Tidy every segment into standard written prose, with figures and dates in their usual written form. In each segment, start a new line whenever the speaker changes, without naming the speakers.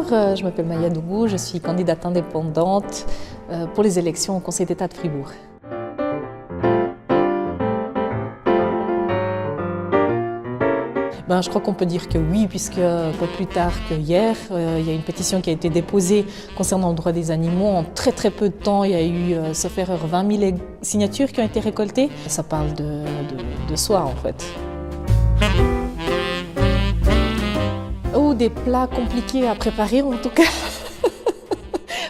je m'appelle Maya Dougou, je suis candidate indépendante pour les élections au Conseil d'État de Fribourg. Je crois qu'on peut dire que oui, puisque pas plus tard que hier, il y a une pétition qui a été déposée concernant le droit des animaux. En très très peu de temps, il y a eu, sauf erreur, 20 000 signatures qui ont été récoltées. Ça parle de soi en fait. Ou des plats compliqués à préparer en tout cas.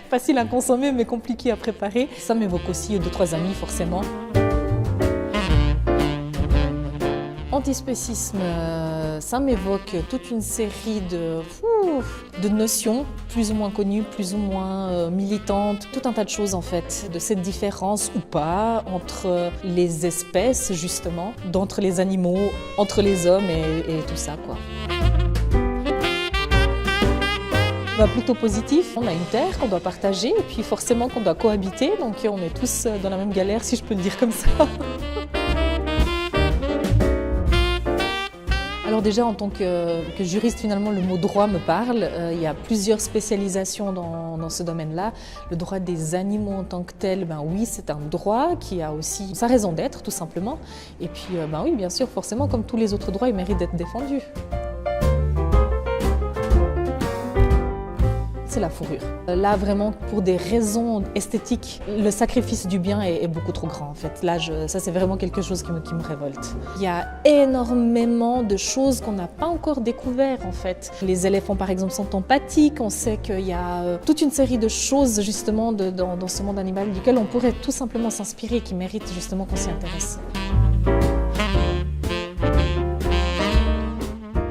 Facile à consommer mais compliqué à préparer. Ça m'évoque aussi 2-3 amis forcément. Antispécisme, ça m'évoque toute une série de notions plus ou moins connues, plus ou moins militantes, tout un tas de choses en fait, de cette différence ou pas entre les espèces justement, d'entre les animaux, entre les hommes et tout ça quoi. Plutôt positif, on a une terre qu'on doit partager et puis forcément qu'on doit cohabiter, donc on est tous dans la même galère si je peux le dire comme ça. Alors déjà, en tant que juriste, finalement, le mot droit me parle. Il y a plusieurs spécialisations dans ce domaine-là. Le droit des animaux en tant que tel, oui, c'est un droit qui a aussi sa raison d'être, tout simplement. Et puis, oui, bien sûr, forcément, comme tous les autres droits, il mérite d'être défendu. C'est la fourrure. Là, vraiment, pour des raisons esthétiques, le sacrifice du bien est beaucoup trop grand, en fait. Là, ça, c'est vraiment quelque chose qui me révolte. Il y a énormément de choses qu'on n'a pas encore découvertes, en fait. Les éléphants, par exemple, sont empathiques. On sait qu'il y a toute une série de choses, justement, dans ce monde animal duquel on pourrait tout simplement s'inspirer, qui méritent, justement, qu'on s'y intéresse.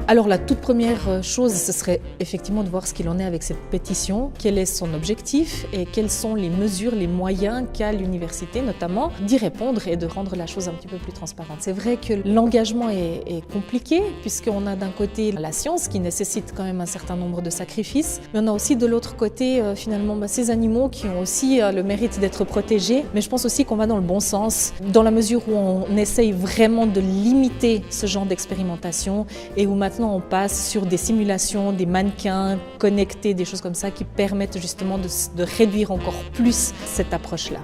Alors la toute première chose, ce serait effectivement de voir ce qu'il en est avec cette pétition, quel est son objectif et quelles sont les mesures, les moyens qu'a l'université notamment d'y répondre et de rendre la chose un petit peu plus transparente. C'est vrai que l'engagement est compliqué puisqu'on a d'un côté la science qui nécessite quand même un certain nombre de sacrifices, mais on a aussi de l'autre côté finalement ces animaux qui ont aussi le mérite d'être protégés. Mais je pense aussi qu'on va dans le bon sens, dans la mesure où on essaye vraiment de limiter ce genre d'expérimentation et où maintenant on passe sur des simulations, des mannequins connectés, des choses comme ça qui permettent justement de réduire encore plus cette approche-là.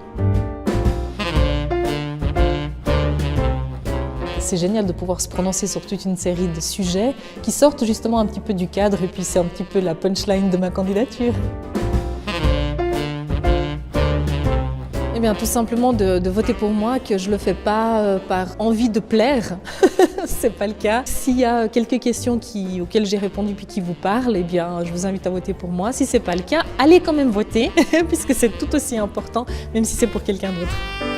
C'est génial de pouvoir se prononcer sur toute une série de sujets qui sortent justement un petit peu du cadre et puis c'est un petit peu la punchline de ma candidature. Tout simplement de voter pour moi, que je ne le fais pas par envie de plaire, c'est pas le cas. S'il y a quelques questions auxquelles j'ai répondu puis qui vous parlent, je vous invite à voter pour moi. Si c'est pas le cas, allez quand même voter, puisque c'est tout aussi important, même si c'est pour quelqu'un d'autre.